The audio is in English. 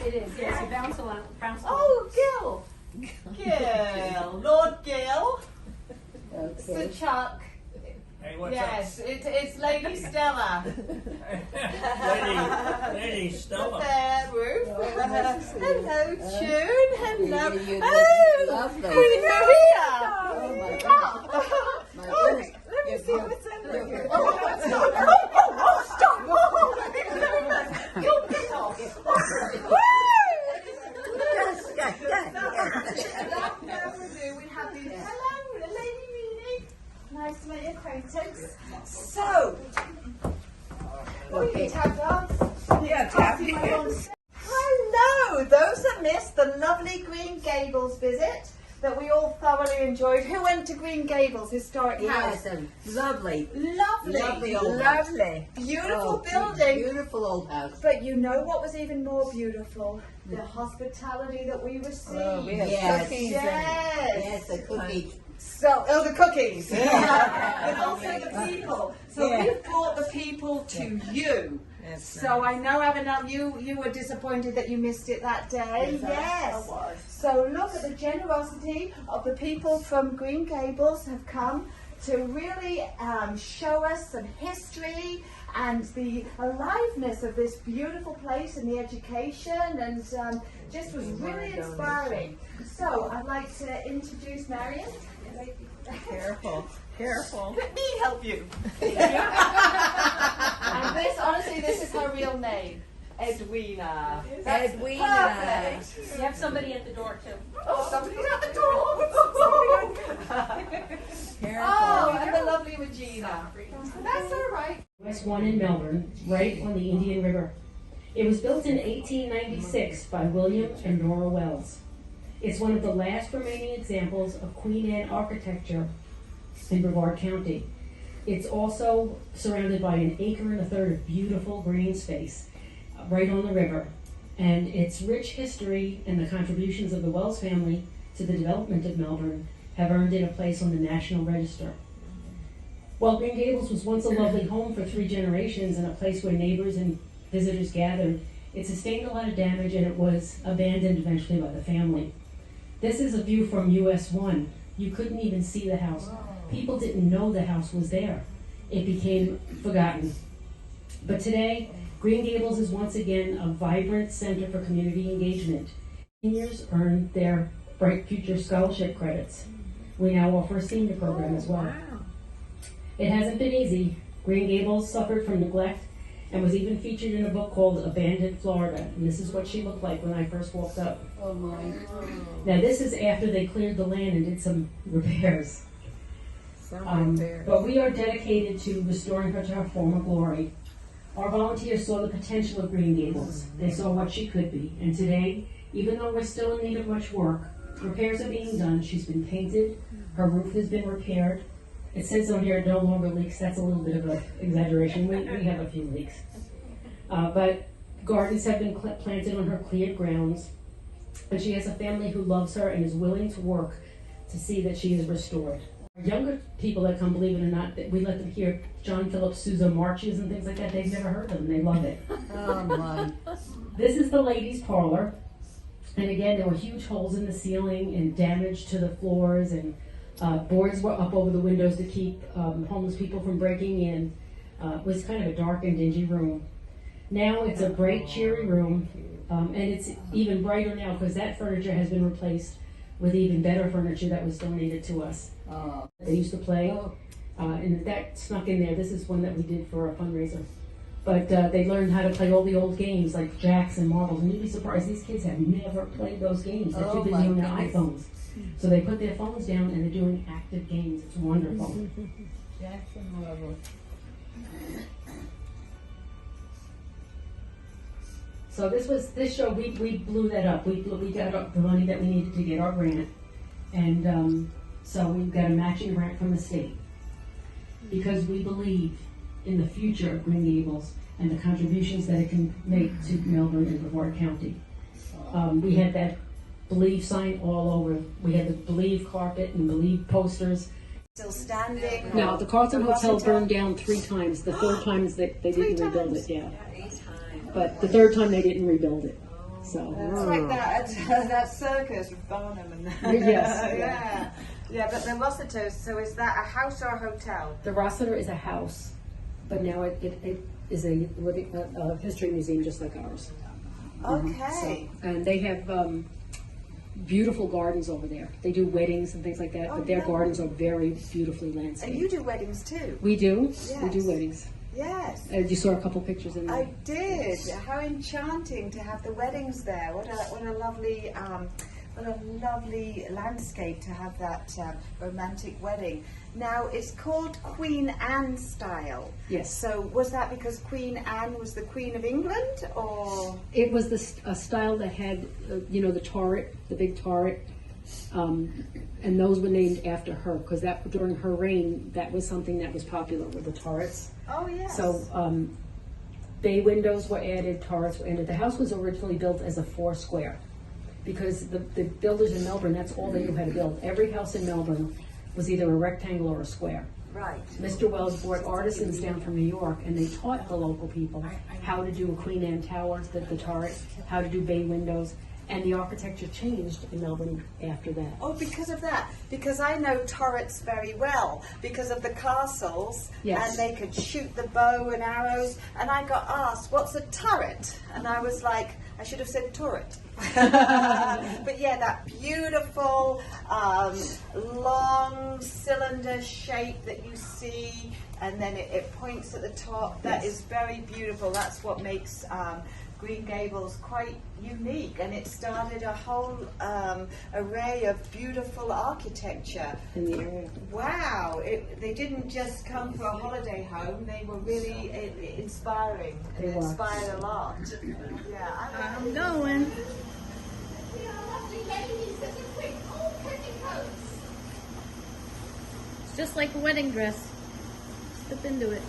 It is, yes, you bounce along. Oh, Gil. Gil. Lord Gil. Okay. Sir Chuck. Hey, what's Yes, it's Lady Stella. up? Lady Stella. There, Ruth. Hello, June. Hello. You look Oh, lovely. you're here. Oh my goodness. My goodness. Let me see what's under here. Oh, Stop. You'll get off. We have these. Hello, Lady Meanie. Nice to make your acquaintance. So, Okay. tap dance. Yeah, tap. Hello, those that missed the lovely Green Gables visit that we all thoroughly enjoyed. Who went to Green Gables Historic House? Yes, lovely. Lovely. Lovely old house. Lovely. Beautiful Oh, building. Beautiful old house. But you know what was even more beautiful? The hospitality that we received. Oh, we had Yes. cookies. Yes. The cookies. So, the cookies. And also the people. So Yeah. we've brought the people to you. So I know, Avenel, you were disappointed that you missed it that day. Yes. I was. So look at the generosity of the people from Green Gables have come to really show us some history and the aliveness of this beautiful place and the education, and just was really inspiring. So I'd like to introduce Marion. Careful. Careful. Let me help you. And this, honestly, this is her real name, Edwina. That's Edwina. perfect. You have somebody at the door too. Oh, somebody's at the door. Careful. Oh, and the lovely Regina. That's all right. West 1 in Melbourne, right on the Indian River. It was built in 1896 by William and Nora Wells. It's one of the last remaining examples of Queen Anne architecture in Brevard County. It's also surrounded by 1.25 acres of beautiful green space right on the river. And its rich history and the contributions of the Wells family to the development of Melbourne have earned it a place on the National Register. While Green Gables was once a lovely home for 3 generations and a place where neighbors and visitors gathered, it sustained a lot of damage and it was abandoned eventually by the family. This is a view from US 1. You couldn't even see the house. People didn't know the house was there. It became forgotten. But today, Green Gables is once again a vibrant center for community engagement. Seniors earn their Bright Future Scholarship credits. We now offer a senior program as well. It hasn't been easy. Green Gables suffered from neglect and was even featured in a book called Abandoned Florida. And this is what she looked like when I first walked up. Oh my. Now this is after they cleared the land and did some repairs. But we are dedicated to restoring her to her former glory. Our volunteers saw the potential of Green Gables. They saw what she could be. And today, even though we're still in need of much work, repairs are being done. She's been painted. Her roof has been repaired. It says on here it no longer leaks. That's a little bit of an exaggeration. We have a few leaks. But gardens have been planted on her cleared grounds. And she has a family who loves her and is willing to work to see that she is restored. Younger people that come, believe it or not, that we let them hear John Philip Sousa marches and things like that. They've never heard them. They love it. Oh my. This is the ladies' parlor. And again, there were huge holes in the ceiling and damage to the floors, and boards were up over the windows to keep homeless people from breaking in. It was kind of a dark and dingy room. Now it's a bright, cheery room, and it's even brighter now because that furniture has been replaced with even better furniture that was donated to us. They used to play, and that snuck in there. This is one that we did for a fundraiser. But they learned how to play all the old games like jacks and marbles, and you'd be surprised these kids have never played those games. They're too busy on their iPhones. So they put their phones down and they're doing active games. It's wonderful. Jacks and marbles. So this show, we blew that up. We got up the money that we needed to get our grant, and so we got a matching grant from the state because we believe in the future of Green Gables and the contributions that it can make to Melbourne and Brevard County. We had that Believe sign all over. We had the Believe carpet and Believe posters. Still standing? No, the Carlton Hotel burned down 3 times. The 3rd time is that they didn't rebuild it, yeah. But the 3rd time they didn't rebuild it. So It's like that circus with Barnum and that. Yes, Yeah, but the Rossiter, so is that a house or a hotel? the Rossiter is a house, but now it is a history museum just like ours. Okay. So, and they have beautiful gardens over there. They do weddings and things like that, but their gardens are very beautifully And landscaped. you do weddings too? We do. We Yes. do weddings. Yes. You saw a couple pictures in there. I did. How enchanting to have the weddings there. What a lovely landscape to have that romantic wedding. Now it's called Queen Anne style. Yes. So was that because Queen Anne was the Queen of England, or? It was a style that had, the turret, the big turret, and those were named after her because that during her reign that was something that was popular with the turrets. Oh yes. So bay windows were added, turrets were added. The house was originally built as a 4 square because the builders in Melbourne, that's all they knew how to build. Every house in Melbourne was either a rectangle or a square. Right. Mr. Wells brought artisans down from New York and they taught the local people how to do a Queen Anne tower, the turret, how to do bay windows, and the architecture changed in Melbourne after that. Oh, because of that. Because I know turrets very well because of the castles, Yes. and they could shoot the bow and arrows. And I got asked, "What's a turret?" And I was like, I should have said turret. But yeah, that beautiful long cylinder shape that you see, and then it points at the top. That Yes. is very beautiful. That's what makes Green Gables quite unique, and it started a whole array of beautiful architecture. In the area. Wow, they didn't just come for a holiday home, they were really inspiring and They were. inspired a lot. Yeah, I'm going. we are lovely ladies in the quick old petticoats. It's just like a wedding dress. Step into it.